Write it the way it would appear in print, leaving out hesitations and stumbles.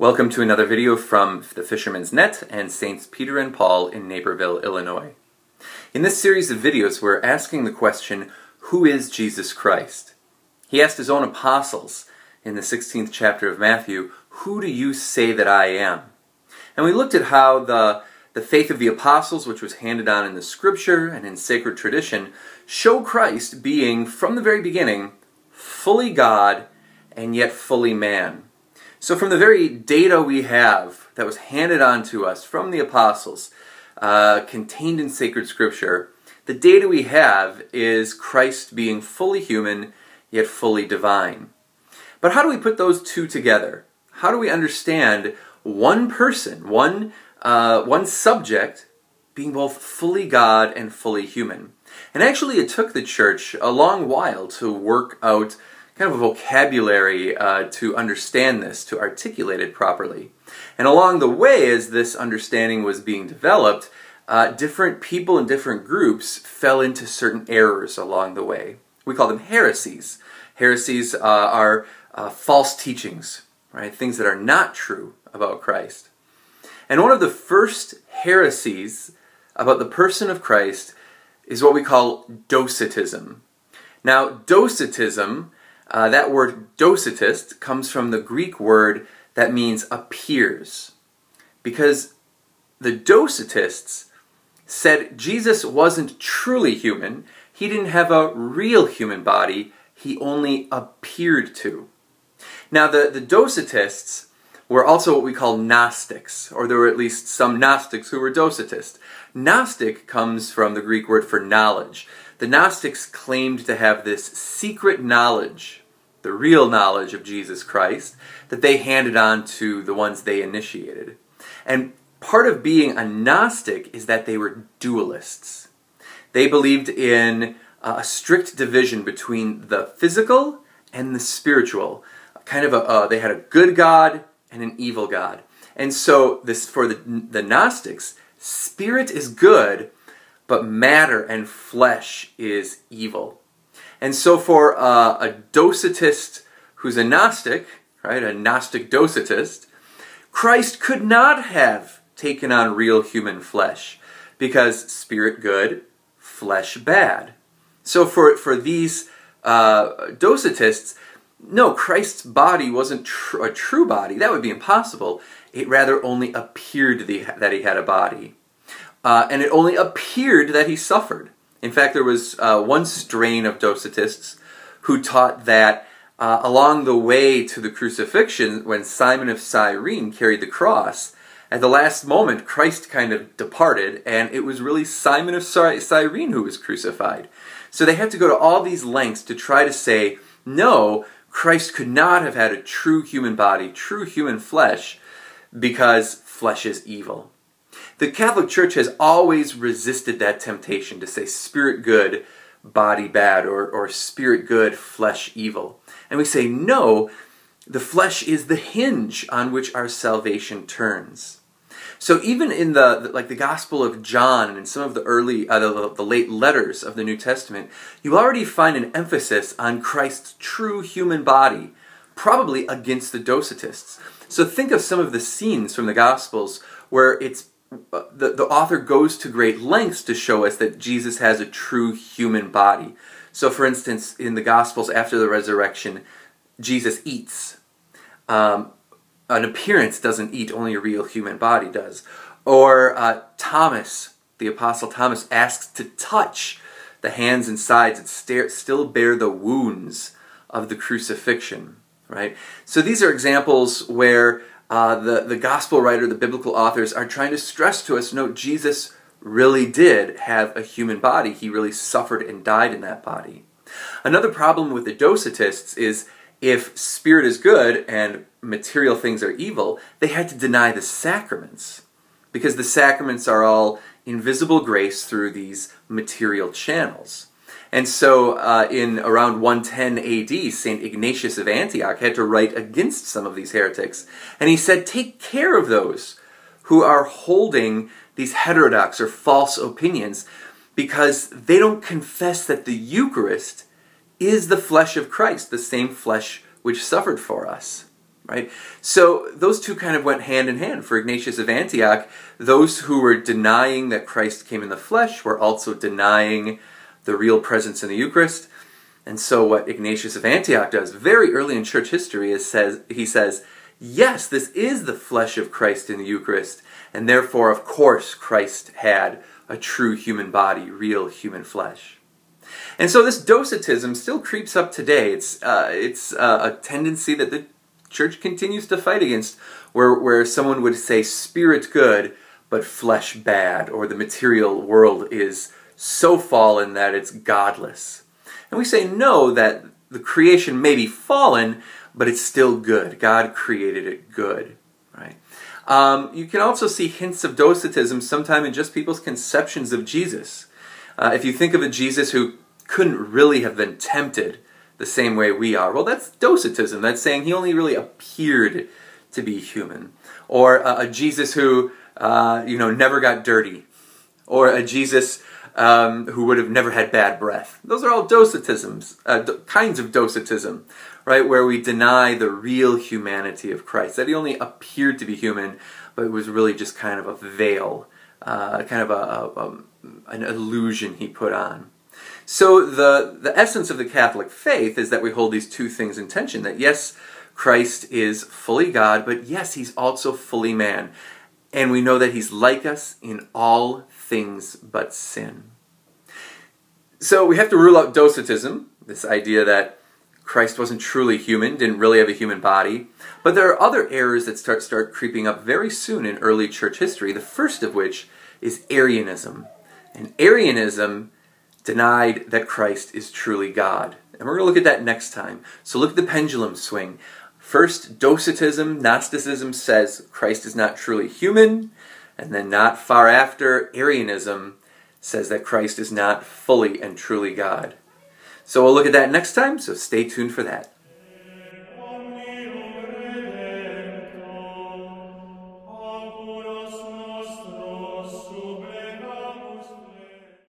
Welcome to another video from the Fisherman's Net and Saints Peter and Paul in Naperville, Illinois. In this series of videos, we're asking the question, who is Jesus Christ? He asked his own apostles in the 16th chapter of Matthew, who do you say that I am? And we looked at how the faith of the apostles, which was handed on in the scripture and in sacred tradition, show Christ being, from the very beginning, fully God and yet fully man. So from the very data we have that was handed on to us from the apostles, contained in sacred scripture, the data we have is Christ being fully human yet fully divine. But how do we put those two together? How do we understand one person, one subject, being both fully God and fully human? And actually it took the church a long while to work out kind of a vocabulary to understand this, to articulate it properly. And along the way, as this understanding was being developed, different people and different groups fell into certain errors along the way. We call them heresies. Heresies are false teachings, right? Things that are not true about Christ. And one of the first heresies about the person of Christ is what we call Docetism. Now, Docetism, that word Docetist comes from the Greek word that means appears. Because the Docetists said Jesus wasn't truly human, he didn't have a real human body, he only appeared to. Now the Docetists were also what we call Gnostics, or there were at least some Gnostics who were Docetists. Gnostic comes from the Greek word for knowledge. The Gnostics claimed to have this secret knowledge, the real knowledge of Jesus Christ, that they handed on to the ones they initiated. And part of being a Gnostic is that they were dualists. They believed in a strict division between the physical and the spiritual. They had a good God and an evil God. And so for the Gnostics, spirit is good, but matter and flesh is evil. And so for a Docetist who's a Gnostic, right, a Gnostic Docetist, Christ could not have taken on real human flesh, because spirit good, flesh bad. So for these Docetists, no, Christ's body wasn't a true body. That would be impossible. It rather only appeared that he had a body. And it only appeared that he suffered. In fact, there was one strain of Docetists who taught that along the way to the crucifixion, when Simon of Cyrene carried the cross, at the last moment Christ kind of departed, and it was really Simon of Cyrene who was crucified. So they had to go to all these lengths to try to say, no, Christ could not have had a true human body, true human flesh, because flesh is evil. The Catholic Church has always resisted that temptation to say spirit good, body bad, or spirit good, flesh evil. And we say, no, the flesh is the hinge on which our salvation turns. So even in the Gospel of John and in some of the the late letters of the New Testament, you already find an emphasis on Christ's true human body, probably against the Docetists. So think of some of the scenes from the Gospels where the author goes to great lengths to show us that Jesus has a true human body. So for instance, in the Gospels after the resurrection, Jesus eats. An appearance doesn't eat, only a real human body does. Or Thomas, the Apostle Thomas, asks to touch the hands and sides that still bear the wounds of the crucifixion. Right? So these are examples where the gospel writer, the biblical authors, are trying to stress to us, no, Jesus really did have a human body. He really suffered and died in that body. Another problem with the Docetists is if spirit is good and material things are evil, they had to deny the sacraments, because the sacraments are all invisible grace through these material channels. And so in around 110 AD, St. Ignatius of Antioch had to write against some of these heretics. And he said, take care of those who are holding these heterodox or false opinions, because they don't confess that the Eucharist is the flesh of Christ, the same flesh which suffered for us. right? So those two kind of went hand in hand. For Ignatius of Antioch, those who were denying that Christ came in the flesh were also denying the real presence in the Eucharist. And so what Ignatius of Antioch does very early in church history is he says, yes, this is the flesh of Christ in the Eucharist, and therefore, of course, Christ had a true human body, real human flesh. And so this Docetism still creeps up today. It's a tendency that the church continues to fight against, where someone would say spirit good, but flesh bad, or the material world is so fallen that it's godless. And we say no, that the creation may be fallen, but it's still good. God created it good, right? You can also see hints of Docetism sometime in just people's conceptions of Jesus. If you think of a Jesus who couldn't really have been tempted the same way we are, well, that's Docetism. That's saying he only really appeared to be human. Or a Jesus who, never got dirty. Or a Jesus who would have never had bad breath. Those are all Docetisms, kinds of Docetism, right, where we deny the real humanity of Christ, that he only appeared to be human, but it was really just kind of a veil, kind of an illusion he put on. So the essence of the Catholic faith is that we hold these two things in tension, that yes, Christ is fully God, but yes, he's also fully man. And we know that he's like us in all things but sin. So we have to rule out Docetism, this idea that Christ wasn't truly human, didn't really have a human body. But there are other errors that start creeping up very soon in early church history, the first of which is Arianism. And Arianism denied that Christ is truly God. And we're going to look at that next time. So look at the pendulum swing. First, Docetism, Gnosticism, says Christ is not truly human. And then not far after, Arianism says that Christ is not fully and truly God. So we'll look at that next time, so stay tuned for that.